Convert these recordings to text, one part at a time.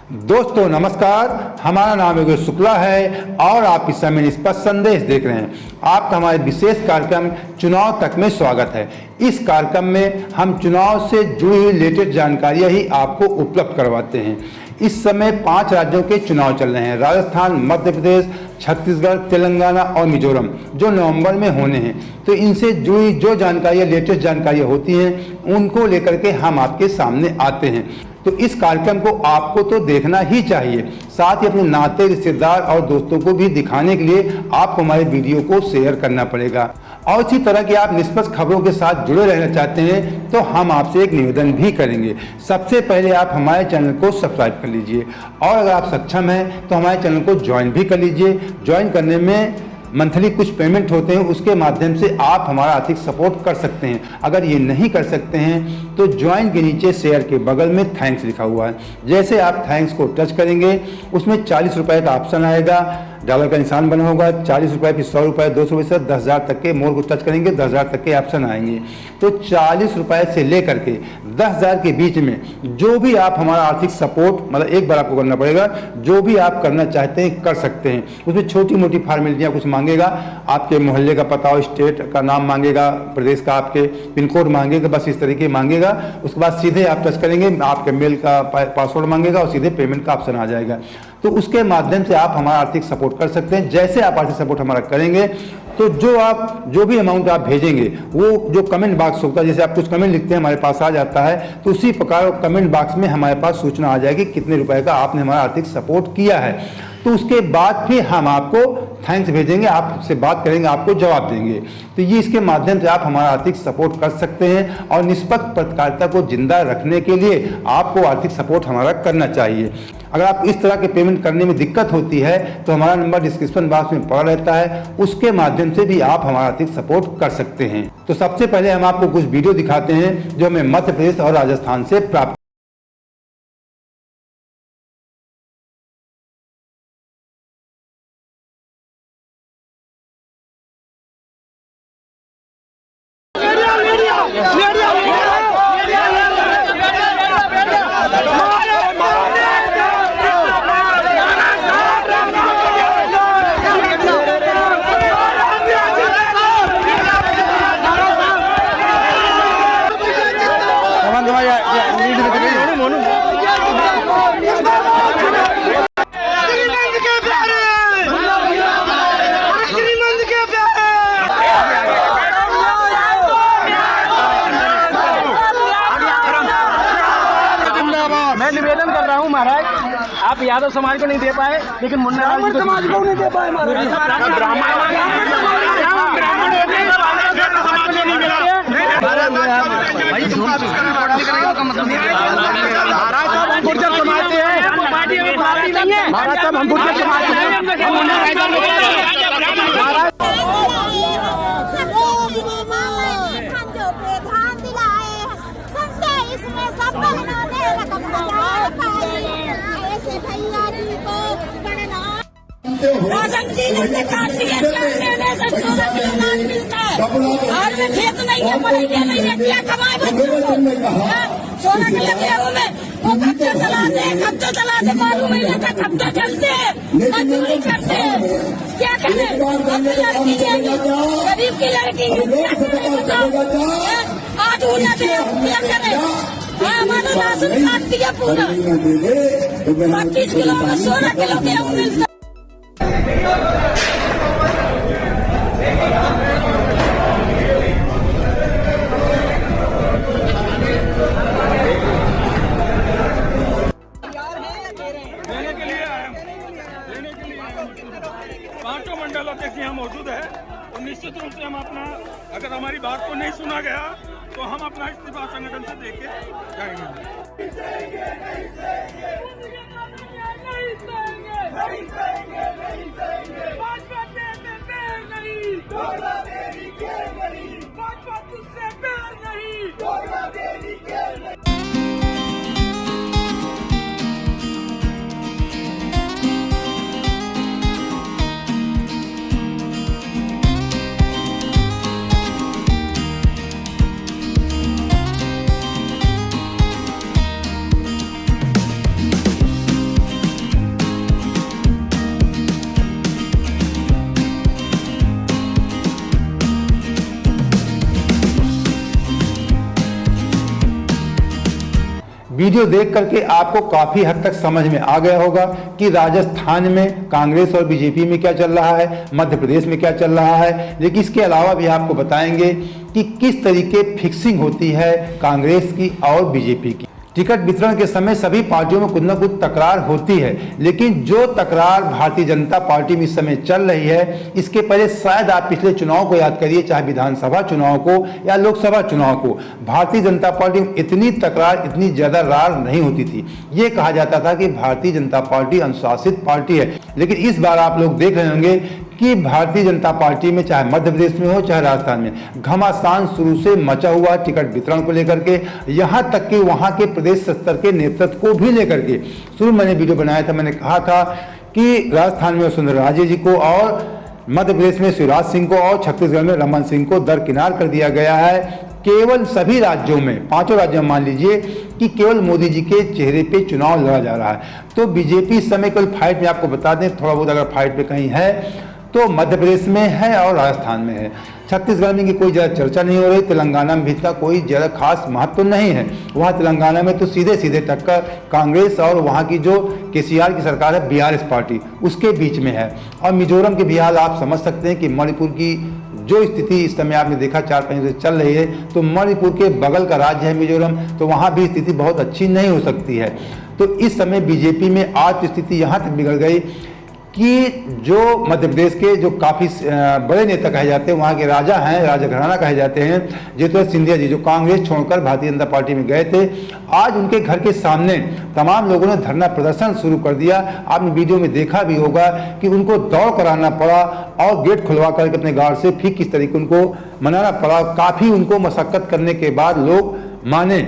दोस्तों नमस्कार, हमारा नाम योगेश शुक्ला है और आप इस समय निष्पक्ष संदेश देख रहे हैं। आपका हमारे विशेष कार्यक्रम चुनाव तक में स्वागत है। इस कार्यक्रम में हम चुनाव से जुड़ी हुई लेटेस्ट जानकारियां ही आपको उपलब्ध करवाते हैं। इस समय 5 राज्यों के चुनाव चल रहे हैं, राजस्थान, मध्य प्रदेश, छत्तीसगढ़, तेलंगाना और मिजोरम, जो नवंबर में होने हैं। तो इनसे जुड़ी जो जानकारियाँ, लेटेस्ट जानकारियाँ होती हैं, उनको लेकर के हम आपके सामने आते हैं। तो इस कार्यक्रम को आपको तो देखना ही चाहिए, साथ ही अपने नाते, रिश्तेदार और दोस्तों को भी दिखाने के लिए आपको हमारे वीडियो को शेयर करना पड़ेगा। और इसी तरह की आप निष्पक्ष खबरों के साथ जुड़े रहना चाहते हैं तो हम आपसे एक निवेदन भी करेंगे। सबसे पहले आप हमारे चैनल को सब्सक्राइब कर लीजिए और अगर आप सक्षम हैं तो हमारे चैनल को ज्वाइन भी कर लीजिए। ज्वाइन करने में मंथली कुछ पेमेंट होते हैं, उसके माध्यम से आप हमारा आर्थिक सपोर्ट कर सकते हैं। अगर ये नहीं कर सकते हैं तो ज्वाइन के नीचे शेयर के बगल में थैंक्स लिखा हुआ है। जैसे आप थैंक्स को टच करेंगे उसमें 40 रुपये का ऑप्शन आएगा, डॉलर का निशान बना होगा। 40 रुपये, फिर 100 रुपये, 200 रुपये से 10,000 तक के मोर को टच करेंगे, 10,000 तक के ऑप्शन आएंगे। तो 40 रुपये से लेकर के 10,000 के बीच में जो भी आप हमारा आर्थिक सपोर्ट, मतलब एक बार आपको करना पड़ेगा, जो भी आप करना चाहते हैं कर सकते हैं। उसमें छोटी मोटी फॉर्मेलिटियाँ कुछ मांगेगा, आपके मोहल्ले का पता हो, स्टेट का नाम मांगेगा, प्रदेश का आपके पिन कोड मांगेगा, बस इस तरीके मांगेगा। उसके बाद सीधे आप टच करेंगे, आपके मेल का पासवर्ड मांगेगा और सीधे पेमेंट का ऑप्शन आ जाएगा। तो उसके माध्यम से आप हमारा आर्थिक सपोर्ट कर सकते हैं। जैसे आप आर्थिक सपोर्ट हमारा करेंगे तो जो भी अमाउंट आप भेजेंगे वो जो कमेंट बॉक्स होता है, जैसे आप कुछ कमेंट लिखते हैं हमारे पास आ जाता है, तो उसी प्रकार कमेंट बॉक्स में हमारे पास सूचना आ जाएगी कितने रुपए का आपने हमारा आर्थिक सपोर्ट किया है। तो उसके बाद फिर हम आपको थैंक्स भेजेंगे, आपसे बात करेंगे, आपको जवाब देंगे। तो ये इसके माध्यम से आप हमारा आर्थिक सपोर्ट कर सकते हैं और निष्पक्ष पत्रकारिता को जिंदा रखने के लिए आपको आर्थिक सपोर्ट हमारा करना चाहिए। अगर आप इस तरह के पेमेंट करने में दिक्कत होती है तो हमारा नंबर डिस्क्रिप्शन बॉक्स में पड़ा रहता है, उसके माध्यम से भी आप हमारा आर्थिक सपोर्ट कर सकते हैं। तो सबसे पहले हम आपको कुछ वीडियो दिखाते हैं जो हमें मध्य प्रदेश और राजस्थान से प्राप्त। मैं निवेदन कर रहा हूँ महाराज, आप यादव समाज को नहीं दे पाए लेकिन मुन्ना समाज को नहीं दे पाए। खेत नहीं है, क्या कमाए सोना के लगे में वो खर्चा चलाते 12 महीने का खर्चा चलते हैं, मजदूरी करते हैं। क्या करें, लड़की गरीब की लड़की आज होना चाहिए, क्या करें। हमारा राशन काट दिया पूरा, 25 किलो में 16 किलो गेहूँ मिलता। पांचों मंडल अध्यक्ष यहाँ मौजूद है और निश्चित रूप से हम अपना, अगर हमारी बात को नहीं सुना गया तो हम अपना इस्तीफा संगठन से देके जाएंगे। वीडियो देख करके आपको काफी हद तक समझ में आ गया होगा कि राजस्थान में कांग्रेस और बीजेपी में क्या चल रहा है, मध्य प्रदेश में क्या चल रहा है। लेकिन इसके अलावा भी आपको बताएंगे कि किस तरीके फिक्सिंग होती है कांग्रेस की और बीजेपी की। टिकट वितरण के समय सभी पार्टियों में कुछ न कुछ तकरार होती है, लेकिन जो तकरार भारतीय जनता पार्टी में इस समय चल रही है, इसके पहले शायद आप पिछले चुनाव को याद करिए, चाहे विधानसभा चुनाव को या लोकसभा चुनाव को, भारतीय जनता पार्टी में इतनी तकरार, इतनी ज्यादा रार नहीं होती थी। ये कहा जाता था कि भारतीय जनता पार्टी अनुशासित पार्टी है। लेकिन इस बार आप लोग देख रहे होंगे कि भारतीय जनता पार्टी में, चाहे मध्य प्रदेश में हो चाहे राजस्थान में, घमासान शुरू से मचा हुआ टिकट वितरण को लेकर के, यहां तक कि वहां के प्रदेश स्तर के नेतृत्व को भी लेकर के। शुरू मैंने वीडियो बनाया था, मैंने कहा था कि राजस्थान में वसुंधरा राजे जी को और मध्य प्रदेश में शिवराज सिंह को और छत्तीसगढ़ में रमन सिंह को दरकिनार कर दिया गया है। केवल सभी राज्यों में, 5 राज्यों में मान लीजिए कि केवल मोदी जी के चेहरे पे चुनाव लड़ा जा रहा है। तो बीजेपी इस समय केवल फाइट में, आपको बता दें थोड़ा बहुत अगर फाइट पे कहीं है तो मध्य प्रदेश में है और राजस्थान में है। छत्तीसगढ़ में की कोई ज़्यादा चर्चा नहीं हो रही, तेलंगाना में भी इसका कोई ज़्यादा खास महत्व नहीं है। वहाँ तेलंगाना में तो सीधे सीधे टक्कर कांग्रेस और वहाँ की जो केसीआर की सरकार है, बीआरएस पार्टी, उसके बीच में है। और मिजोरम के भी हाल आप समझ सकते हैं कि मणिपुर की जो स्थिति इस समय आपने देखा 4-5 दिन से चल रही है, तो मणिपुर के बगल का राज्य है मिजोरम, तो वहाँ भी स्थिति बहुत अच्छी नहीं हो सकती है। तो इस समय बीजेपी में आज स्थिति यहाँ तक बिगड़ गई कि जो मध्य प्रदेश के जो काफ़ी बड़े नेता कहे जाते हैं, वहाँ के राजा हैं, राजा घराना कहे जाते हैं, ज्योतिरादित्य सिंधिया जी, जो कांग्रेस छोड़कर भारतीय जनता पार्टी में गए थे, आज उनके घर के सामने तमाम लोगों ने धरना प्रदर्शन शुरू कर दिया। आपने वीडियो में देखा भी होगा कि उनको दौड़ कराना पड़ा और गेट खुलवा करके अपने गार्ड से फिर किस तरीके उनको मनाना पड़ा। काफ़ी उनको मशक्कत करने के बाद लोग माने।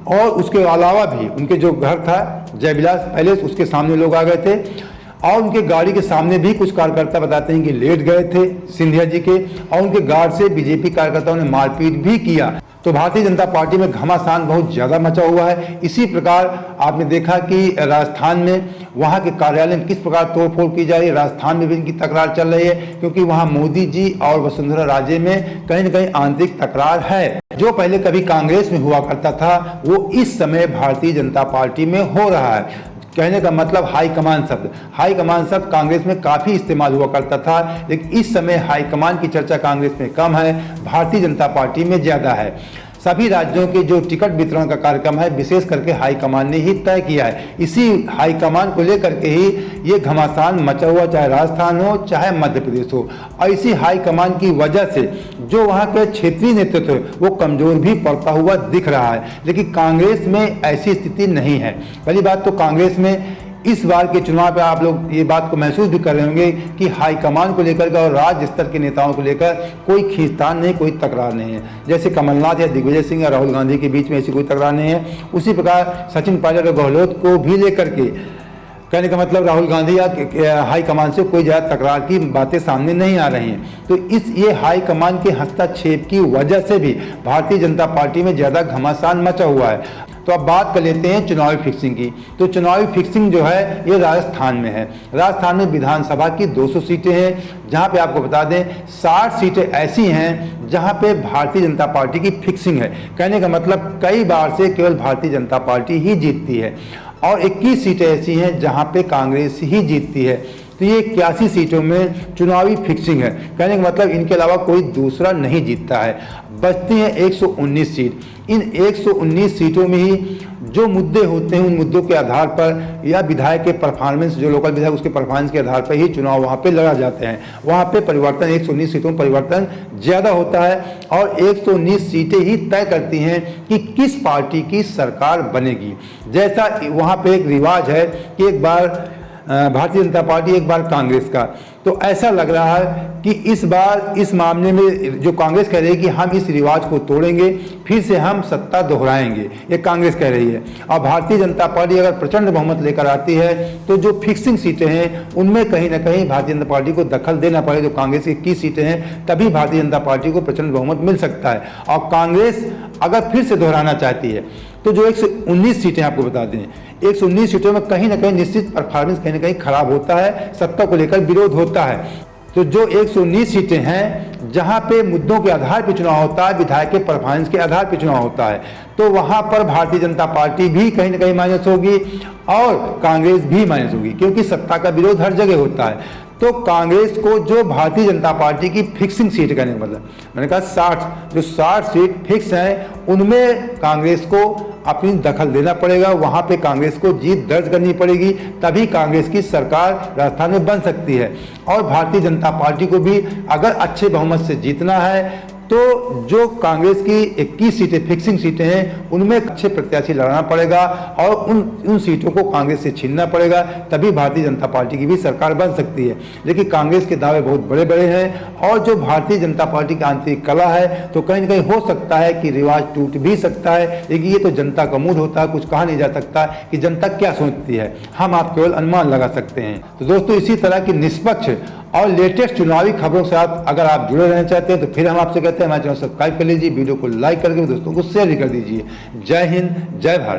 और उसके अलावा भी उनके जो घर था जयविलास पैलेस, उसके सामने लोग आ गए थे और उनके गाड़ी के सामने भी कुछ कार्यकर्ता बताते हैं कि लेट गए थे सिंधिया जी के, और उनके गार्ड से बीजेपी कार्यकर्ताओं ने मारपीट भी किया। तो भारतीय जनता पार्टी में घमासान बहुत ज़्यादा मचा हुआ है। इसी प्रकार आपने देखा कि राजस्थान में वहाँ के कार्यालय में किस प्रकार तोड़फोड़ की जा रही है। राजस्थान में भी इनकी तकरार चल रही है, क्योंकि वहाँ मोदी जी और वसुंधरा राजे में कहीं न कहीं आंतरिक तकरार है। जो पहले कभी कांग्रेस में हुआ करता था, वो इस समय भारतीय जनता पार्टी में हो रहा है। कहने का मतलब हाईकमान शब्द कांग्रेस में काफ़ी इस्तेमाल हुआ करता था, लेकिन इस समय हाईकमान की चर्चा कांग्रेस में कम है, भारतीय जनता पार्टी में ज़्यादा है। सभी राज्यों के जो टिकट वितरण का कार्यक्रम है, विशेष करके हाईकमान ने ही तय किया है। इसी हाईकमान को लेकर के ही ये घमासान मचा हुआ, चाहे राजस्थान हो चाहे मध्य प्रदेश हो। और इसी हाईकमान की वजह से जो वहाँ के क्षेत्रीय नेतृत्व है, वो कमजोर भी पड़ता हुआ दिख रहा है। लेकिन कांग्रेस में ऐसी स्थिति नहीं है। पहली बात तो कांग्रेस में इस बार के चुनाव पे आप लोग ये बात को महसूस भी कर रहे होंगे कि हाईकमान को लेकर और राज्य स्तर के नेताओं को लेकर कोई खींचतान नहीं, कोई तकरार नहीं है। जैसे कमलनाथ या दिग्विजय सिंह या राहुल गांधी के बीच में ऐसी कोई तकरार नहीं है, उसी प्रकार सचिन पायलट और गहलोत को भी लेकर के, कहने का मतलब राहुल गांधी या हाईकमान से कोई ज़्यादा तकरार की बातें सामने नहीं आ रही हैं। तो ये हाईकमान के हस्तक्षेप की वजह से भी भारतीय जनता पार्टी में ज़्यादा घमासान मचा हुआ है। तो अब बात कर लेते हैं चुनावी फिक्सिंग की। तो चुनावी फिक्सिंग जो है ये राजस्थान में है। राजस्थान में विधानसभा की 200 सीटें हैं, जहां पे आपको बता दें 60 सीटें ऐसी हैं जहां पे भारतीय जनता पार्टी की फिक्सिंग है। कहने का मतलब कई बार से केवल भारतीय जनता पार्टी ही जीतती है, और 21 सीटें ऐसी हैं जहां पे कांग्रेस ही जीतती है। तो ये 81 सीटों में चुनावी फिक्सिंग है। कहने का मतलब इनके अलावा कोई दूसरा नहीं जीतता है। बचती हैं 119 सीट। इन 119 सीटों में ही जो मुद्दे होते हैं, उन मुद्दों के आधार पर या विधायक के परफॉर्मेंस, जो लोकल विधायक उसके परफॉर्मेंस के आधार पर ही चुनाव वहाँ पे लड़ा जाते हैं। वहाँ पे परिवर्तन 119 सीटों में परिवर्तन ज़्यादा होता है, और 119 सीटें ही तय करती हैं कि किस पार्टी की सरकार बनेगी। जैसा वहाँ पे एक रिवाज है कि एक बार भारतीय जनता पार्टी, एक बार कांग्रेस का। तो ऐसा लग रहा है कि इस बार इस मामले में जो कांग्रेस कह रही है कि हम इस रिवाज को तोड़ेंगे, फिर से हम सत्ता दोहराएंगे, ये कांग्रेस कह रही है। और भारतीय जनता पार्टी अगर प्रचंड बहुमत लेकर आती है, तो जो फिक्सिंग सीटें हैं उनमें कहीं ना कहीं भारतीय जनता पार्टी को दखल देना पड़े। जो कांग्रेस की 21 सीटें हैं, तभी भारतीय जनता पार्टी को प्रचंड बहुमत मिल सकता है। और कांग्रेस अगर फिर से दोहराना चाहती है, तो जो 119 सीटें आपको बता दें, 119 सीटों में कहीं ना कहीं निश्चित परफॉर्मेंस कहीं ना कहीं खराब होता है, सत्ता को लेकर विरोध होता है। तो जो 119 सीटें हैं जहां पे मुद्दों के आधार पर चुनाव होता है, विधायक के परफॉर्मेंस के आधार पर चुनाव होता है, तो वहां पर भारतीय जनता पार्टी भी कहीं ना कहीं माइनस होगी और कांग्रेस भी माइनस होगी, क्योंकि सत्ता का विरोध हर जगह होता है। तो कांग्रेस को जो भारतीय जनता पार्टी की फिक्सिंग सीट करने का मतलब, मैंने कहा 60 सीट फिक्स हैं, उनमें कांग्रेस को अपनी दखल देना पड़ेगा, वहां पे कांग्रेस को जीत दर्ज करनी पड़ेगी, तभी कांग्रेस की सरकार राजस्थान में बन सकती है। और भारतीय जनता पार्टी को भी अगर अच्छे बहुमत से जीतना है तो जो कांग्रेस की 21 सीटें फिक्सिंग सीटें हैं उनमें अच्छे प्रत्याशी लड़ाना पड़ेगा और उन सीटों को कांग्रेस से छीनना पड़ेगा, तभी भारतीय जनता पार्टी की भी सरकार बन सकती है। लेकिन कांग्रेस के दावे बहुत बड़े बड़े हैं और जो भारतीय जनता पार्टी की आंतरिक कला है, तो कहीं ना कहीं हो सकता है कि रिवाज टूट भी सकता है, लेकिन ये तो जनता का मूड होता है, कुछ कहा नहीं जा सकता कि जनता क्या सोचती है, हम आप केवल अनुमान लगा सकते हैं। तो दोस्तों, इसी तरह की निष्पक्ष और लेटेस्ट चुनावी खबरों के साथ अगर आप जुड़े रहना चाहते हैं तो फिर हम आपसे कहते हैं हमारे चैनल सब्सक्राइब कर लीजिए, वीडियो को लाइक करके दोस्तों को शेयर भी कर दीजिए। जय हिंद, जय भारत।